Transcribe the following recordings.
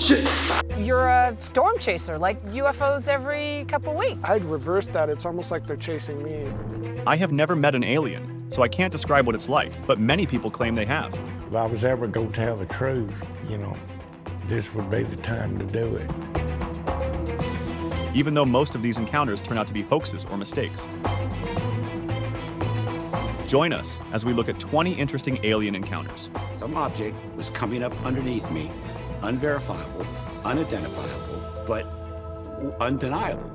shit! You're a storm chaser, like UFOs every couple weeks. I'd reverse that. It's almost like they're chasing me. I have never met an alien, so I can't describe what it's like, but many people claim they have. If I was ever going to tell the truth, you know, this would be the time to do it. Even though most of these encounters turn out to be hoaxes or mistakes. Join us as we look at 20 interesting alien encounters. Some object was coming up underneath me, unverifiable, unidentifiable, but undeniable.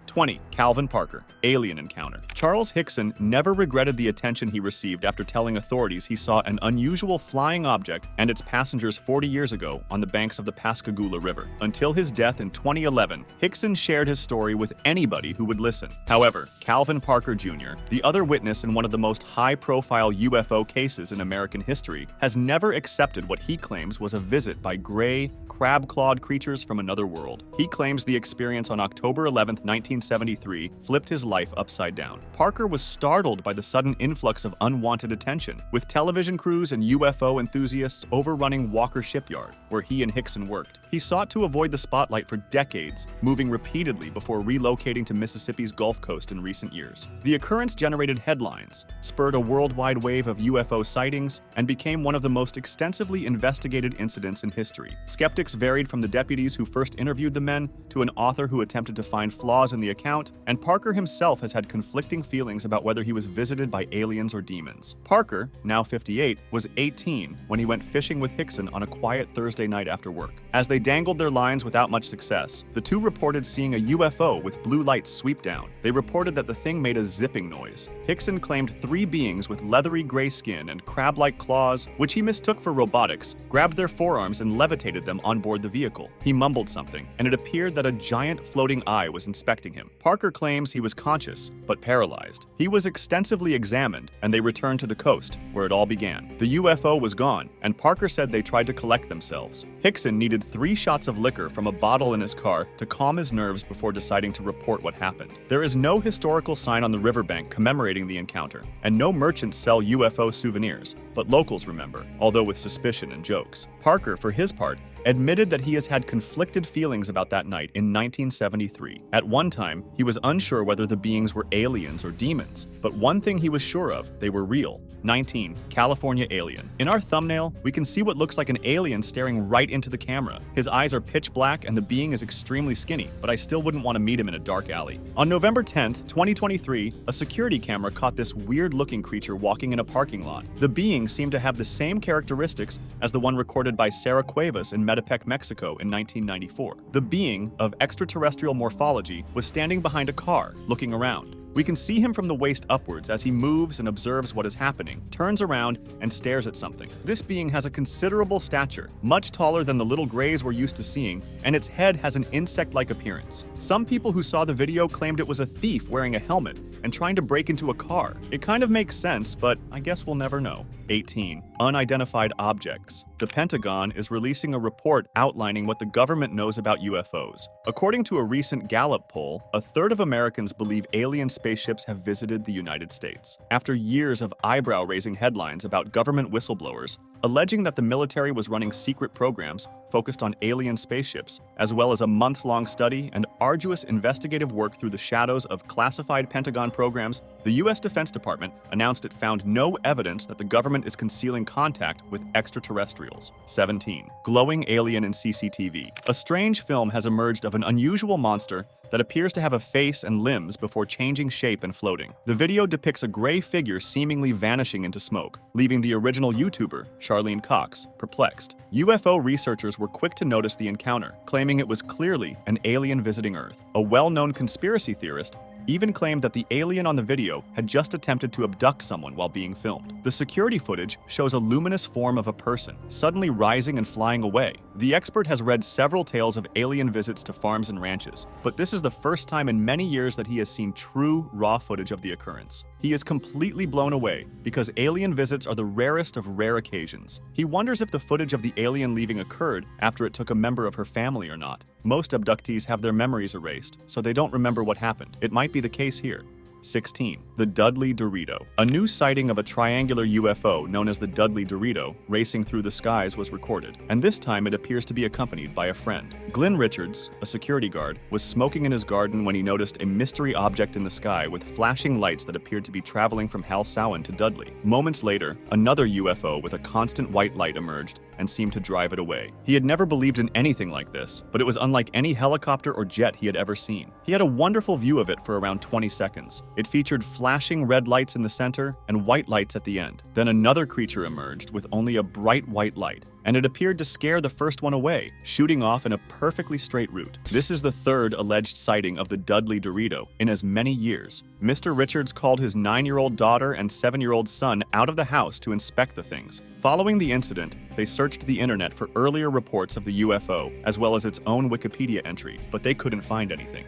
20. Calvin Parker, alien encounter. Charles Hickson never regretted the attention he received after telling authorities he saw an unusual flying object and its passengers 40 years ago on the banks of the Pascagoula River. Until his death in 2011, Hickson shared his story with anybody who would listen. However, Calvin Parker Jr., the other witness in one of the most high-profile UFO cases in American history, has never accepted what he claims was a visit by gray, crab-clawed creatures from another world. He claims the experience on October 11, 1973, flipped his life upside down. Parker was startled by the sudden influx of unwanted attention, with television crews and UFO enthusiasts overrunning Walker Shipyard, where he and Hickson worked. He sought to avoid the spotlight for decades, moving repeatedly before relocating to Mississippi's Gulf Coast in recent years. The occurrence generated headlines, spurred a worldwide wave of UFO sightings, and became one of the most extensively investigated incidents in history. Skeptics varied from the deputies who first interviewed the men to an author who attempted to find flaws in the account, and Parker himself has had conflicting feelings about whether he was visited by aliens or demons. Parker, now 58, was 18 when he went fishing with Hickson on a quiet Thursday night after work. As they dangled their lines without much success, the two reported seeing a UFO with blue lights sweep down. They reported that the thing made a zipping noise. Hickson claimed 3 beings with leathery gray skin and crab-like claws, which he mistook for robotics, grabbed their forearms and levitated them on board the vehicle. He mumbled something, and it appeared that a giant floating eye was inspecting him. Parker claims he was conscious, but paralyzed. He was extensively examined, and they returned to the coast, where it all began. The UFO was gone, and Parker said they tried to collect themselves. Hickson needed 3 shots of liquor from a bottle in his car to calm his nerves before deciding to report what happened. There is no historical sign on the riverbank commemorating the encounter, and no merchants sell UFO souvenirs, but locals remember, although with suspicion and jokes. Parker, for his part, admitted that he has had conflicted feelings about that night in 1973. At one time, he was unsure whether the beings were aliens or demons, but one thing he was sure of, they were real. 19. California alien. In our thumbnail, we can see what looks like an alien staring right into the camera. His eyes are pitch black and the being is extremely skinny, but I still wouldn't want to meet him in a dark alley. On November 10th, 2023, a security camera caught this weird-looking creature walking in a parking lot. The being seemed to have the same characteristics as the one recorded by Sarah Cuevas in Metepec, Mexico in 1994. The being, of extraterrestrial morphology, was standing behind a car, looking around. We can see him from the waist upwards as he moves and observes what is happening, turns around, and stares at something. This being has a considerable stature, much taller than the little grays we're used to seeing, and its head has an insect-like appearance. Some people who saw the video claimed it was a thief wearing a helmet and trying to break into a car. It kind of makes sense, but I guess we'll never know. 18. Unidentified objects. The Pentagon is releasing a report outlining what the government knows about UFOs. According to a recent Gallup poll, 1/3 of Americans believe alien spaceships have visited the United States. After years of eyebrow-raising headlines about government whistleblowers, alleging that the military was running secret programs focused on alien spaceships, as well as a months-long study and arduous investigative work through the shadows of classified Pentagon programs, the U.S. Defense Department announced it found no evidence that the government is concealing contact with extraterrestrials. 17. Glowing alien in CCTV. A strange film has emerged of an unusual monster that appears to have a face and limbs before changing shape and floating. The video depicts a gray figure seemingly vanishing into smoke, leaving the original YouTuber, Charlene Cox, perplexed. UFO researchers were quick to notice the encounter, claiming it was clearly an alien visiting Earth. A well-known conspiracy theorist even claimed that the alien on the video had just attempted to abduct someone while being filmed. The security footage shows a luminous form of a person, suddenly rising and flying away. The expert has read several tales of alien visits to farms and ranches, but this is the first time in many years that he has seen true, raw footage of the occurrence. He is completely blown away because alien visits are the rarest of rare occasions. He wonders if the footage of the alien leaving occurred after it took a member of her family or not. Most abductees have their memories erased, so they don't remember what happened. It might be the case here. 16. The Dudley Dorito. A new sighting of a triangular UFO known as the Dudley Dorito racing through the skies was recorded, and this time it appears to be accompanied by a friend. Glenn Richards, a security guard, was smoking in his garden when he noticed a mystery object in the sky with flashing lights that appeared to be traveling from Hal Sowen to Dudley. Moments later, another UFO with a constant white light emerged and seemed to drive it away. He had never believed in anything like this, but it was unlike any helicopter or jet he had ever seen. He had a wonderful view of it for around 20 seconds. It featured flashing red lights in the center and white lights at the end. Then another creature emerged with only a bright white light, and it appeared to scare the first one away, shooting off in a perfectly straight route. This is the third alleged sighting of the Dudley Dorito in as many years. Mr. Richards called his 9-year-old daughter and 7-year-old son out of the house to inspect the things. Following the incident, they searched the internet for earlier reports of the UFO, as well as its own Wikipedia entry, but they couldn't find anything.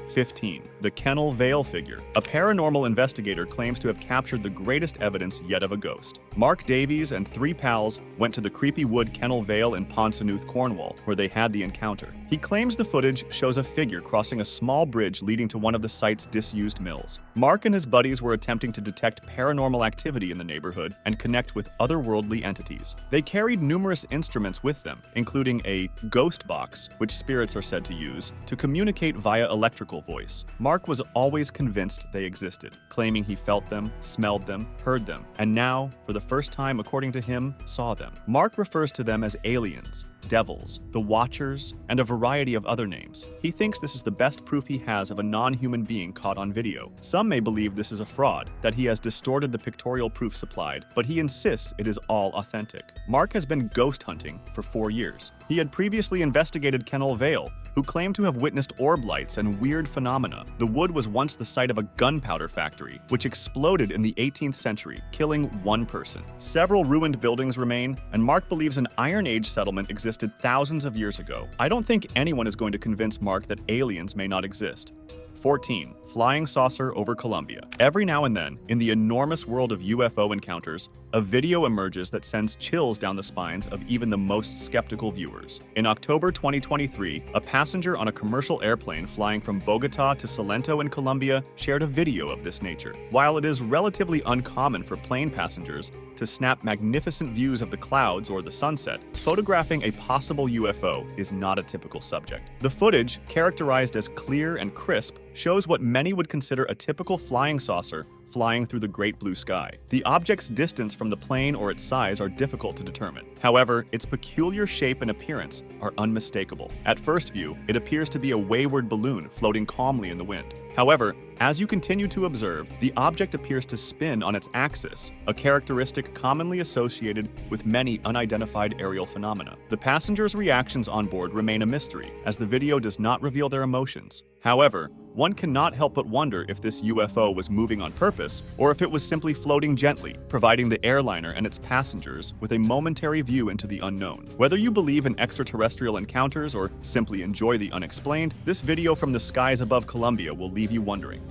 15. The Kennel veil figure. A paranormal investigator claims to have captured the greatest evidence yet of a ghost. Mark Davies and 3 pals went to the creepy wood Kennel Vale in Ponsanooth, Cornwall, where they had the encounter. He claims the footage shows a figure crossing a small bridge leading to one of the site's disused mills. Mark and his buddies were attempting to detect paranormal activity in the neighborhood and connect with otherworldly entities. They carried numerous instruments with them, including a ghost box, which spirits are said to use, to communicate via electrical voice. Mark was always convinced they existed, claiming he felt them, smelled them, heard them, and now, for the first time according to him, saw them. Mark refers to them as aliens, devils, the Watchers, and a variety of other names. He thinks this is the best proof he has of a non-human being caught on video. Some may believe this is a fraud, that he has distorted the pictorial proof supplied, but he insists it is all authentic. Mark has been ghost hunting for 4 years. He had previously investigated Kennel Vale, who claimed to have witnessed orb lights and weird phenomena. The wood was once the site of a gunpowder factory, which exploded in the 18th century, killing 1 person. Several ruined buildings remain, and Mark believes an Iron Age settlement existed thousands of years ago. I don't think anyone is going to convince Mark that aliens may not exist. 14. Flying saucer over Colombia. Every now and then, in the enormous world of UFO encounters, a video emerges that sends chills down the spines of even the most skeptical viewers. In October 2023, a passenger on a commercial airplane flying from Bogota to Salento in Colombia shared a video of this nature. While it is relatively uncommon for plane passengers to snap magnificent views of the clouds or the sunset, photographing a possible UFO is not a typical subject. The footage, characterized as clear and crisp, shows what many would consider a typical flying saucer flying through the great blue sky. The object's distance from the plane or its size are difficult to determine. However, its peculiar shape and appearance are unmistakable. At first view, it appears to be a wayward balloon floating calmly in the wind. However, as you continue to observe, the object appears to spin on its axis, a characteristic commonly associated with many unidentified aerial phenomena. The passengers' reactions on board remain a mystery, as the video does not reveal their emotions. However, one cannot help but wonder if this UFO was moving on purpose, or if it was simply floating gently, providing the airliner and its passengers with a momentary view into the unknown. Whether you believe in extraterrestrial encounters or simply enjoy the unexplained, this video from the skies above Colombia will leave you wondering.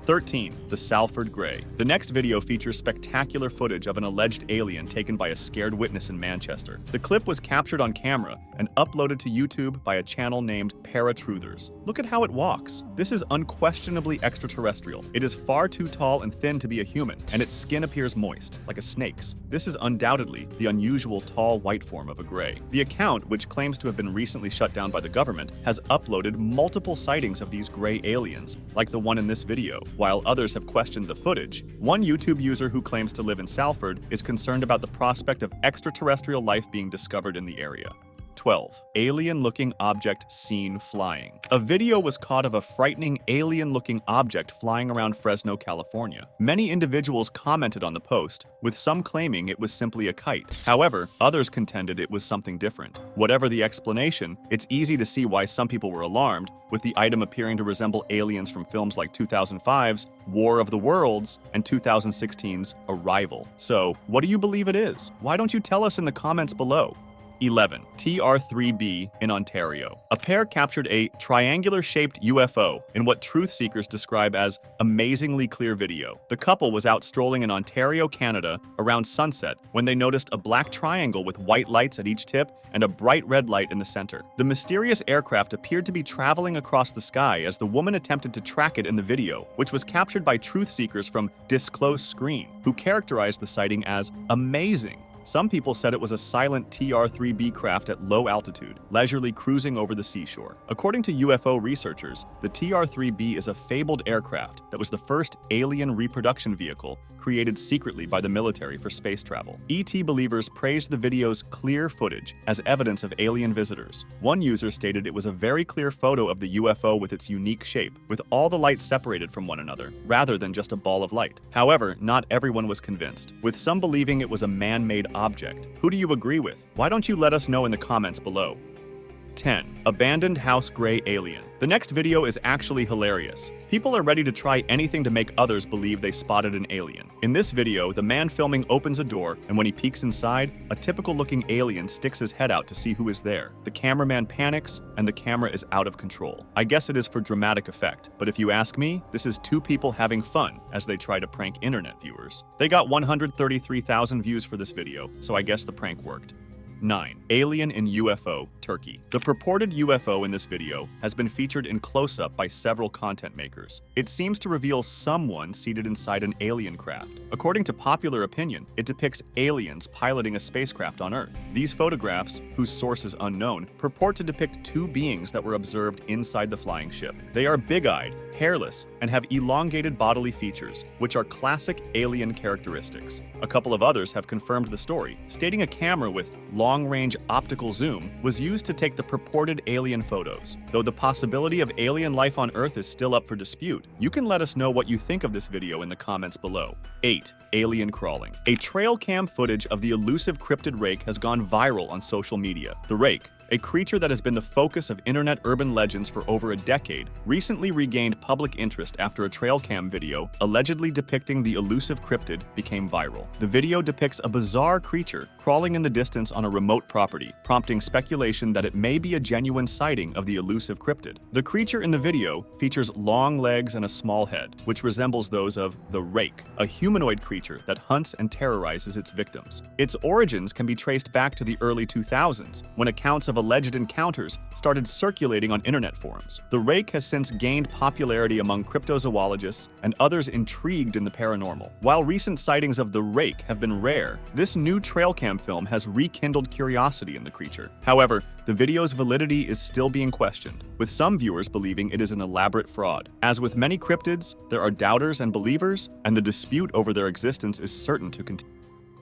13. The Southford Gray. The next video features spectacular footage of an alleged alien taken by a scared witness in Manchester. The clip was captured on camera and uploaded to YouTube by a channel named Paratruthers. Look at how it walks. This is unquestionably extraterrestrial. It is far too tall and thin to be a human, and its skin appears moist, like a snake's. This is undoubtedly the unusual tall white form of a gray. The account, which claims to have been recently shut down by the government, has uploaded multiple sightings of these gray aliens, like the one in this video. While others have questioned the footage, one YouTube user who claims to live in Salford is concerned about the prospect of extraterrestrial life being discovered in the area. 12. Alien-looking object seen flying. A video was caught of a frightening alien-looking object flying around Fresno, California. Many individuals commented on the post, with some claiming it was simply a kite. However, others contended it was something different. Whatever the explanation, it's easy to see why some people were alarmed, with the item appearing to resemble aliens from films like 2005's War of the Worlds and 2016's Arrival. So, what do you believe it is? Why don't you tell us in the comments below? 11. TR3B in Ontario. A pair captured a triangular-shaped UFO in what truth seekers describe as amazingly clear video. The couple was out strolling in Ontario, Canada, around sunset when they noticed a black triangle with white lights at each tip and a bright red light in the center. The mysterious aircraft appeared to be traveling across the sky as the woman attempted to track it in the video, which was captured by truth seekers from Disclose Screen, who characterized the sighting as amazing. Some people said it was a silent TR3B craft at low altitude, leisurely cruising over the seashore. According to UFO researchers, the TR3B is a fabled aircraft that was the first alien reproduction vehicle created secretly by the military for space travel. ET believers praised the video's clear footage as evidence of alien visitors. One user stated it was a very clear photo of the UFO with its unique shape, with all the lights separated from one another, rather than just a ball of light. However, not everyone was convinced, with some believing it was a man-made object. Who do you agree with? Why don't you let us know in the comments below? 10. Abandoned House Gray Alien. The next video is actually hilarious. People are ready to try anything to make others believe they spotted an alien. In this video, the man filming opens a door, and when he peeks inside, a typical-looking alien sticks his head out to see who is there. The cameraman panics, and the camera is out of control. I guess it is for dramatic effect, but if you ask me, this is two people having fun as they try to prank internet viewers. They got 133,000 views for this video, so I guess the prank worked. 9. Alien in UFO Turkey. The purported UFO in this video has been featured in close-up by several content makers. It seems to reveal someone seated inside an alien craft. According to popular opinion, it depicts aliens piloting a spacecraft on Earth. These photographs, whose source is unknown, purport to depict two beings that were observed inside the flying ship. They are big-eyed, hairless, and have elongated bodily features, which are classic alien characteristics. A couple of others have confirmed the story, stating a camera with long-range optical zoom was used to take the purported alien photos. Though the possibility of alien life on Earth is still up for dispute, you can let us know what you think of this video in the comments below. 8. Alien crawling. A trail cam footage of the elusive cryptid Rake has gone viral on social media. The Rake, a creature that has been the focus of internet urban legends for over a decade, recently regained public interest after a trail cam video allegedly depicting the elusive cryptid became viral. The video depicts a bizarre creature crawling in the distance on a remote property, prompting speculation that it may be a genuine sighting of the elusive cryptid. The creature in the video features long legs and a small head, which resembles those of the Rake, a humanoid creature that hunts and terrorizes its victims. Its origins can be traced back to the early 2000s, when accounts of alleged encounters started circulating on internet forums. The Rake has since gained popularity among cryptozoologists and others intrigued in the paranormal. While recent sightings of the Rake have been rare, this new trail cam film has rekindled curiosity in the creature. However, the video's validity is still being questioned, with some viewers believing it is an elaborate fraud. As with many cryptids, there are doubters and believers, and the dispute over their existence is certain to continue.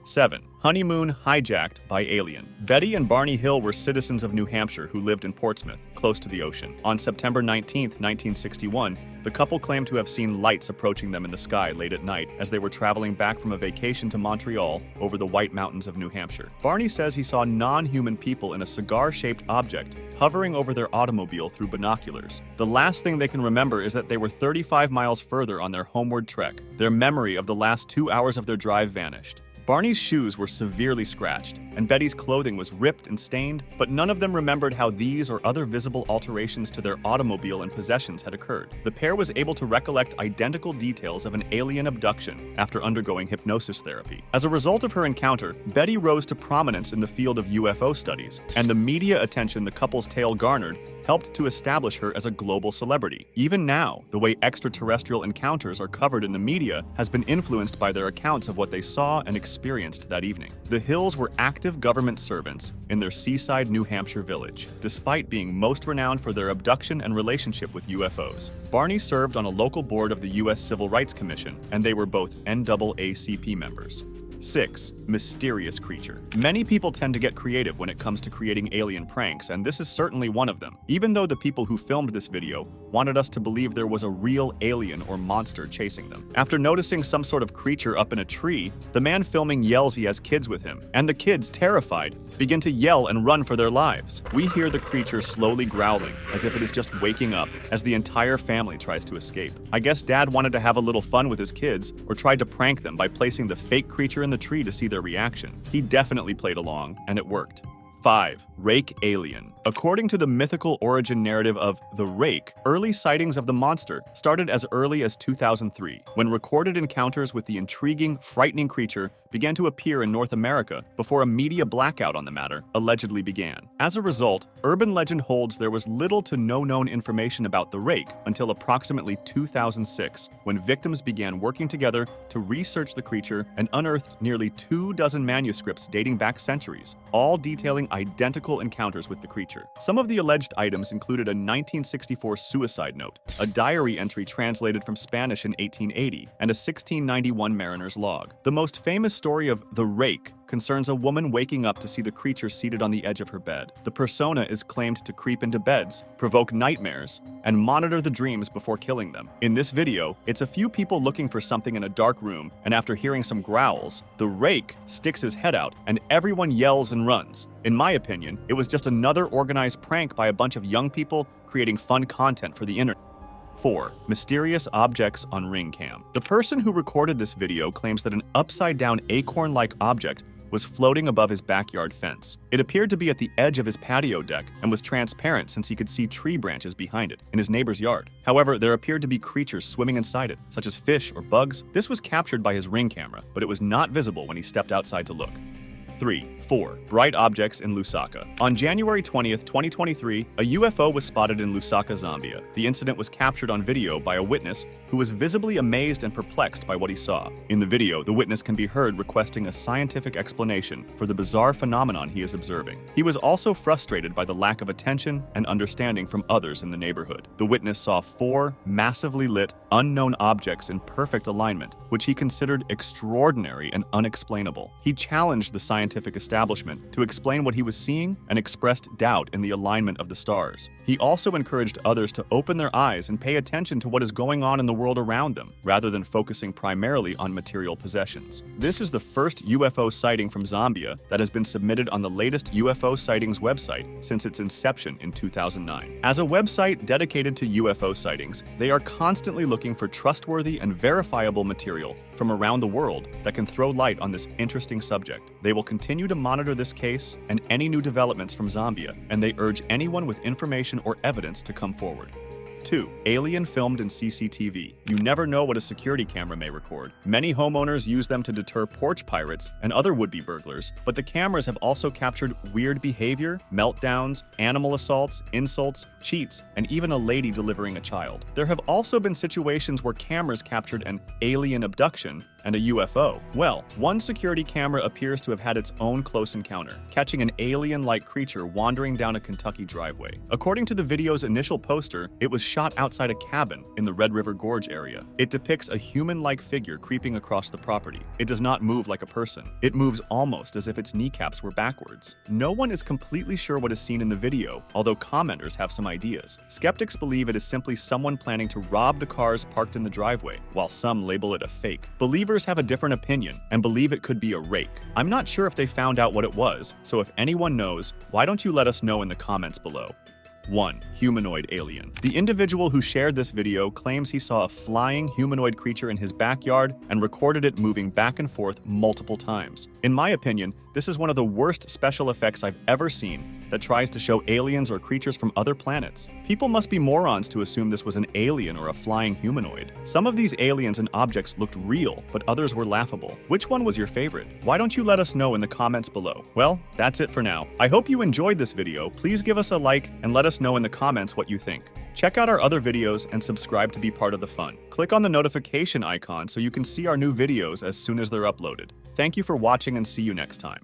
7. Honeymoon hijacked by alien. Betty and Barney Hill were citizens of New Hampshire who lived in Portsmouth, close to the ocean. On September 19, 1961, the couple claimed to have seen lights approaching them in the sky late at night as they were traveling back from a vacation to Montreal over the White Mountains of New Hampshire. Barney says he saw non-human people in a cigar-shaped object hovering over their automobile through binoculars. The last thing they can remember is that they were 35 miles further on their homeward trek. Their memory of the last 2 hours of their drive vanished. Barney's shoes were severely scratched, and Betty's clothing was ripped and stained, but none of them remembered how these or other visible alterations to their automobile and possessions had occurred. The pair was able to recollect identical details of an alien abduction after undergoing hypnosis therapy. As a result of her encounter, Betty rose to prominence in the field of UFO studies, and the media attention the couple's tale garnered helped to establish her as a global celebrity. Even now, the way extraterrestrial encounters are covered in the media has been influenced by their accounts of what they saw and experienced that evening. The Hills were active government servants in their seaside New Hampshire village, despite being most renowned for their abduction and relationship with UFOs. Barney served on a local board of the U.S. Civil Rights Commission, and they were both NAACP members. 6. Mysterious creature. Many people tend to get creative when it comes to creating alien pranks, and this is certainly one of them. Even though the people who filmed this video wanted us to believe there was a real alien or monster chasing them. After noticing some sort of creature up in a tree, the man filming yells he has kids with him, and the kids, terrified, begin to yell and run for their lives. We hear the creature slowly growling, as if it is just waking up, as the entire family tries to escape. I guess Dad wanted to have a little fun with his kids, or tried to prank them by placing the fake creature in the tree to see their reaction. He definitely played along, and it worked. 5. Rake alien. According to the mythical origin narrative of the Rake, early sightings of the monster started as early as 2003, when recorded encounters with the intriguing, frightening creature began to appear in North America before a media blackout on the matter allegedly began. As a result, urban legend holds there was little to no known information about the Rake until approximately 2006, when victims began working together to research the creature and unearthed nearly 24 manuscripts dating back centuries, all detailing identical encounters with the creature. Some of the alleged items included a 1964 suicide note, a diary entry translated from Spanish in 1880, and a 1691 mariner's log. The most famous story of the Rake concerns a woman waking up to see the creature seated on the edge of her bed. The persona is claimed to creep into beds, provoke nightmares, and monitor the dreams before killing them. In this video, it's a few people looking for something in a dark room, and after hearing some growls, the Rake sticks his head out and everyone yells and runs. In my opinion, it was just another organized prank by a bunch of young people creating fun content for the internet. 4. Mysterious objects on ring cam. The person who recorded this video claims that an upside-down acorn-like object was floating above his backyard fence. It appeared to be at the edge of his patio deck and was transparent since he could see tree branches behind it in his neighbor's yard. However, there appeared to be creatures swimming inside it, such as fish or bugs. This was captured by his ring camera, but it was not visible when he stepped outside to look. 4. Bright objects in Lusaka. On January 20th, 2023, a UFO was spotted in Lusaka, Zambia. The incident was captured on video by a witness who was visibly amazed and perplexed by what he saw. In the video, the witness can be heard requesting a scientific explanation for the bizarre phenomenon he is observing. He was also frustrated by the lack of attention and understanding from others in the neighborhood. The witness saw 4 massively lit, unknown objects in perfect alignment, which he considered extraordinary and unexplainable. He challenged the scientific establishment to explain what he was seeing and expressed doubt in the alignment of the stars. He also encouraged others to open their eyes and pay attention to what is going on in the world around them, rather than focusing primarily on material possessions. This is the first UFO sighting from Zambia that has been submitted on the latest UFO sightings website since its inception in 2009. As a website dedicated to UFO sightings, they are constantly looking for trustworthy and verifiable material from around the world that can throw light on this interesting subject. They will continue to monitor this case and any new developments from Zambia, and they urge anyone with information or evidence to come forward. 2. Alien filmed in CCTV. You never know what a security camera may record. Many homeowners use them to deter porch pirates and other would-be burglars, but the cameras have also captured weird behavior, meltdowns, animal assaults, insults, cheats, and even a lady delivering a child. There have also been situations where cameras captured an alien abduction and a UFO. Well, one security camera appears to have had its own close encounter, catching an alien-like creature wandering down a Kentucky driveway. According to the video's initial poster, it was shot outside a cabin in the Red River Gorge area. It depicts a human-like figure creeping across the property. It does not move like a person. It moves almost as if its kneecaps were backwards. No one is completely sure what is seen in the video, although commenters have some ideas. Skeptics believe it is simply someone planning to rob the cars parked in the driveway, while some label it a fake. Believers have a different opinion and believe it could be a rake. I'm not sure if they found out what it was, so if anyone knows, why don't you let us know in the comments below. 1. Humanoid alien. The individual who shared this video claims he saw a flying humanoid creature in his backyard and recorded it moving back and forth multiple times. In my opinion, this is one of the worst special effects I've ever seen that tries to show aliens or creatures from other planets. People must be morons to assume this was an alien or a flying humanoid. Some of these aliens and objects looked real, but others were laughable. Which one was your favorite? Why don't you let us know in the comments below? Well, that's it for now. I hope you enjoyed this video. Please give us a like and let us know in the comments what you think. Check out our other videos and subscribe to be part of the fun. Click on the notification icon so you can see our new videos as soon as they're uploaded. Thank you for watching and see you next time.